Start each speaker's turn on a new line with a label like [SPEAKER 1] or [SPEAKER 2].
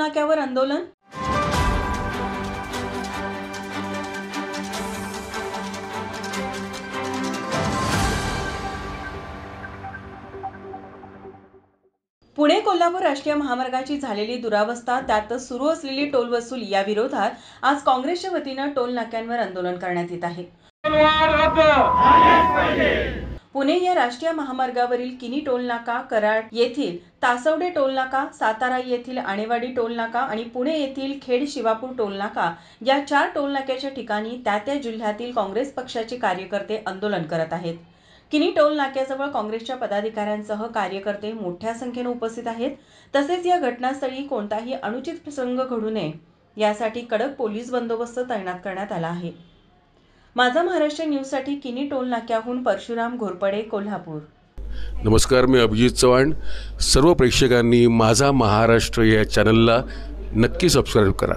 [SPEAKER 1] टोलनाक्यावर आंदोलन। पुणे कोल्हापूर राष्ट्रीय महामार्गाची झालेली दुरावस्था, त्यातच सुरू असलेली टोल वसुली या विरोधात आज काँग्रेसच्या वतीने टोल नाक्यांवर आंदोलन करण्यात येत आहे। पुणे या राष्ट्रीय महामार्गावरील किनी टोल नाका, कराड येथील तासवडे टोल नाका, सातारा येथील आणेवाडी टोल नाका आणि पुणे येथील खेड शिवापूर टोल नाका या 4 टोल नाक्याच्या ठिकाणी त्या जिल्ह्यातील काँग्रेस पक्षाचे कार्यकर्ते आंदोलन करत आहेत। किनी टोल नाक्याजवळ काँग्रेसच्या पदाधिकाऱ्यांसह कार्यकर्ते मोठ्या संख्येने उपस्थित आहेत। तसेच या घटनास्थळी कोणताही अनुचित प्रसंग घडू नये यासाठी कडक पोलीस बंदोबस्त तैनात करण्यात आला आहे। माझा महाराष्ट्र न्यूजसाठी किनी टोल नाक्याहून परशुराम घोरपडे, कोल्हापूर।
[SPEAKER 2] नमस्कार, मी अभिजित चव्हाण। सर्व प्रेक्षकांनी माझा महाराष्ट्र या चॅनलला नक्की सबस्क्राइब करा।